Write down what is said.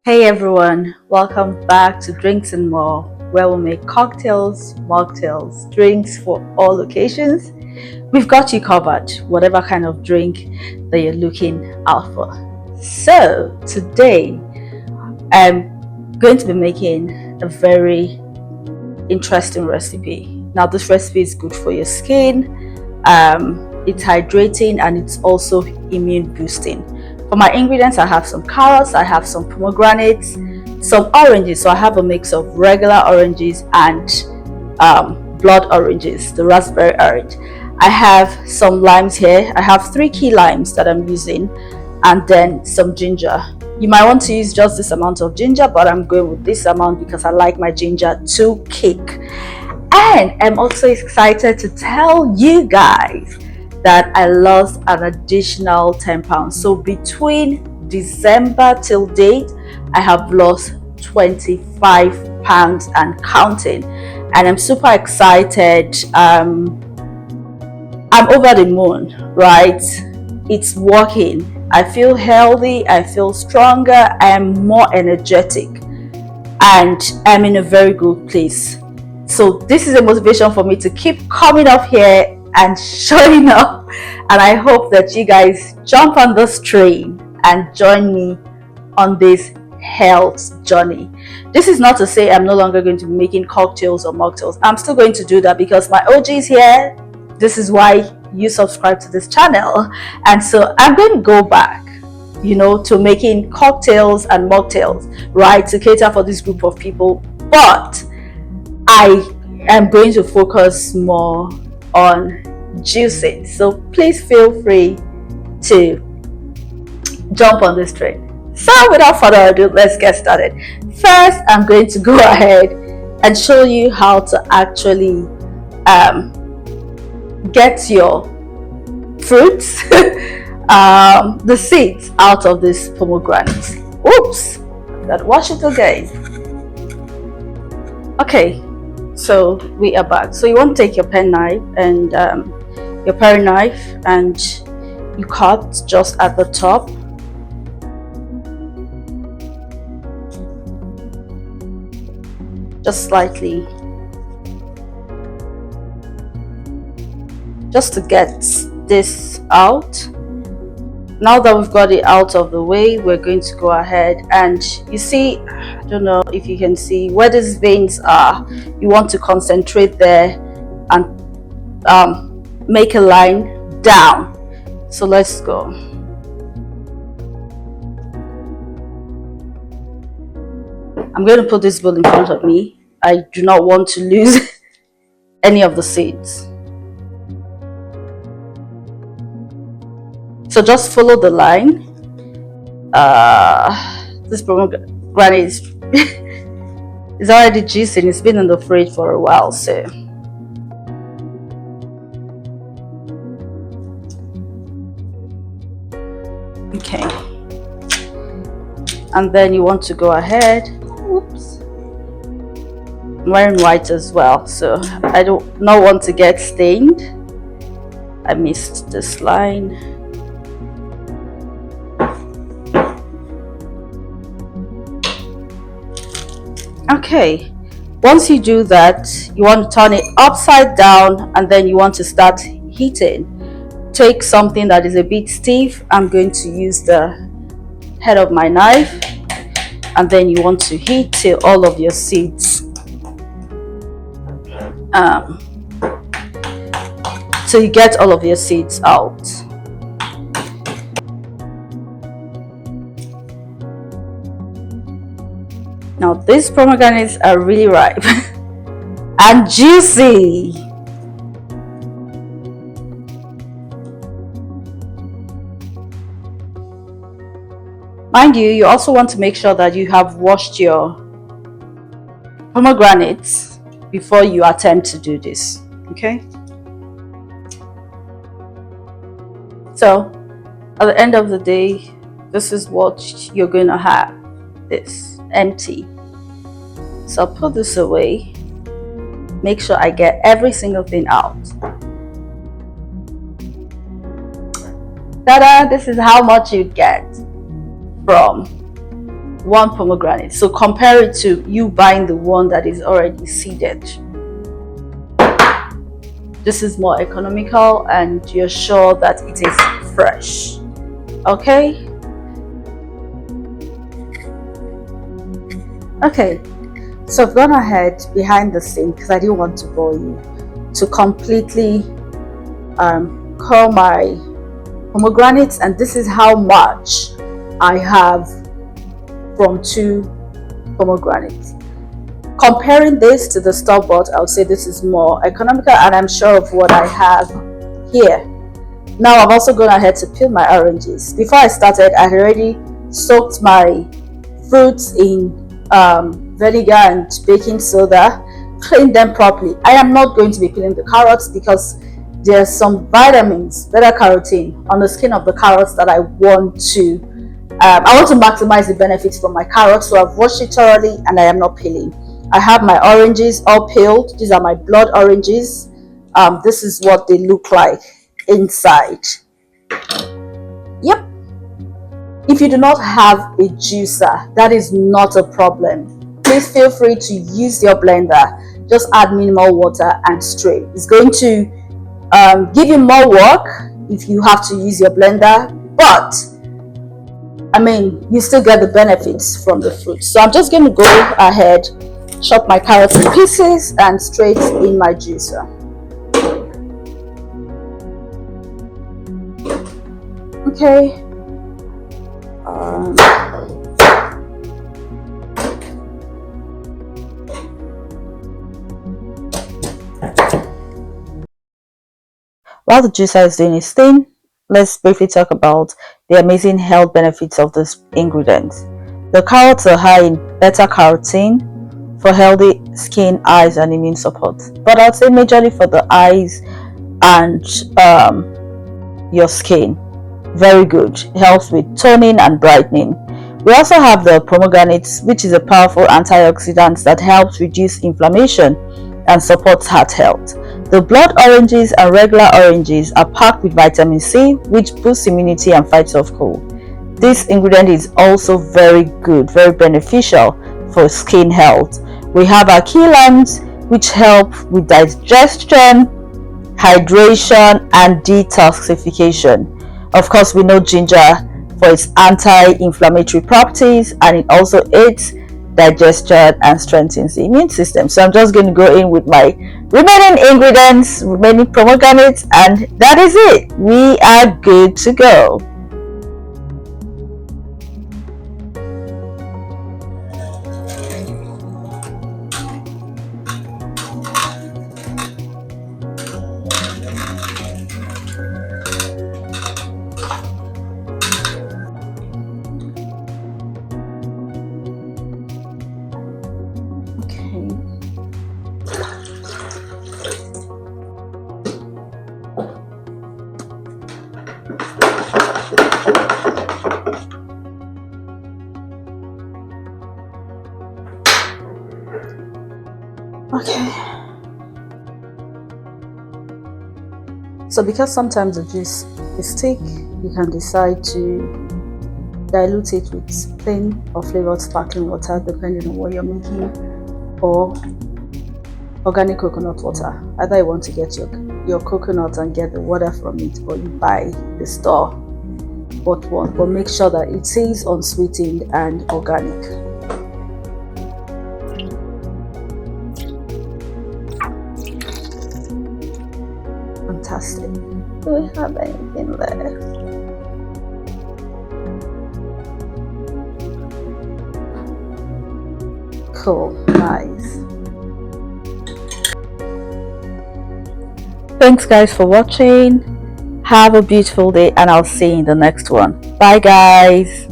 Hey everyone, welcome back to Drinks and More, where we make cocktails, mocktails, drinks for all occasions. We've got you covered, whatever kind of drink that you're looking out for. So, today I'm going to be making a very interesting recipe. Now, this recipe is good for your skin, it's hydrating, and it's also immune boosting. For my ingredients, I have some carrots, I have some pomegranates, some oranges. So I have a mix of regular oranges and blood oranges, the raspberry orange. I have some limes here. I have 3 key limes that I'm using, and then some ginger. You might want to use just this amount of ginger, but I'm going with this amount because I like my ginger to kick. And I'm also excited to tell you guys that I lost an additional 10 pounds. So between December till date, I have lost 25 pounds and counting. And I'm super excited. I'm over the moon, right? It's working. I feel healthy, I feel stronger, I am more energetic, and I'm in a very good place. So this is a motivation for me to keep coming up here and showing up, and I hope that you guys jump on this train and join me on this health journey. This is not to say I'm no longer going to be making cocktails or mocktails. I'm still going to do that because my OG is here. This is why you subscribe to this channel, and so I'm going to go back, to making cocktails and mocktails, right, to cater for this group of people. But I am going to focus more on juicing. So please feel free to jump on this train. So without further ado, let's get started. First, I'm going to go ahead and show you how to actually get your fruits, the seeds out of this pomegranate. Oops, gotta wash it again. Okay, so we are back. So you want to take your pen knife and your paring knife, and you cut just at the top. Just slightly, just to get this out. Now that we've got it out of the way, we're going to go ahead and, you see, I don't know if you can see where these veins are. You want to concentrate there and make a line down. So let's go. I'm going to put this bowl in front of me. I do not want to lose any of the seeds. So just follow the line. This pomegranate is already juicing. It's been in the fridge for a while, so okay. And then you want to go ahead. Oops. I'm wearing white as well, so I don't not want to get stained. I missed this line. Okay, once you do that, you want to turn it upside down, and then you want to start heating. Take something that is a bit stiff. I'm going to use the head of my knife, and then you want to heat till all of your seeds so you get all of your seeds out. Now these pomegranates are really ripe and juicy. Mind you, you also want to make sure that you have washed your pomegranates before you attempt to do this, okay? So at the end of the day, this is what you're going to have. This empty. So I'll put this away. Make sure I get every single thing out. Ta-da! This is how much you get from one pomegranate. So compare it to you buying the one that is already seeded. This is more economical and you're sure that it is fresh. Okay? Okay, so I've gone ahead behind the scene because I didn't want to bore you to completely curl my pomegranates, and this is how much I have from 2 pomegranates. Comparing this to the store-bought, I would say this is more economical and I'm sure of what I have here. Now I've also gone ahead to peel my oranges. Before I started, I had already soaked my fruits in vinegar and baking soda, cleaned them properly. I am not going to be peeling the carrots because there's some vitamins, beta carotene, on the skin of the carrots that I want to maximize the benefits from my carrots. So I've washed it thoroughly and I am not peeling. I have my oranges all peeled. These are my blood oranges. This is what they look like inside. Yep. If you do not have a juicer, that is not a problem. Please feel free to use your blender. Just add minimal water and strain. It's going to give you more work if you have to use your blender, but I mean, you still get the benefits from the fruit. So I'm just going to go ahead, chop my carrots in pieces and straight in my juicer. Okay. While the juicer is doing its thing, let's briefly talk about the amazing health benefits of this ingredient. The carrots are high in beta carotene for healthy skin, eyes, and immune support. But I'd say majorly for the eyes and your skin. Very good. It helps with toning and brightening. We also have the pomegranates, which is a powerful antioxidant that helps reduce inflammation and supports heart health. The blood oranges and regular oranges are packed with vitamin C, which boosts immunity and fights off cold. This ingredient is also very good, very beneficial for skin health. We have our key limes, which help with digestion, hydration, and detoxification. Of course, we know ginger for its anti-inflammatory properties, and it also aids digestion and strengthens the immune system. So I'm just going to go in with my remaining ingredients, remaining pomegranates, and that is it. We are good to go. Okay. So because sometimes the juice is thick, you can decide to dilute it with plain or flavored sparkling water depending on what you're making, or organic coconut water. Either you want to get your coconut and get the water from it, or you buy the store bought one, but make sure that it is unsweetened and organic. Fantastic. Do we have anything left? Cool, nice. Thanks guys for watching. Have a beautiful day and I'll see you in the next one. Bye guys.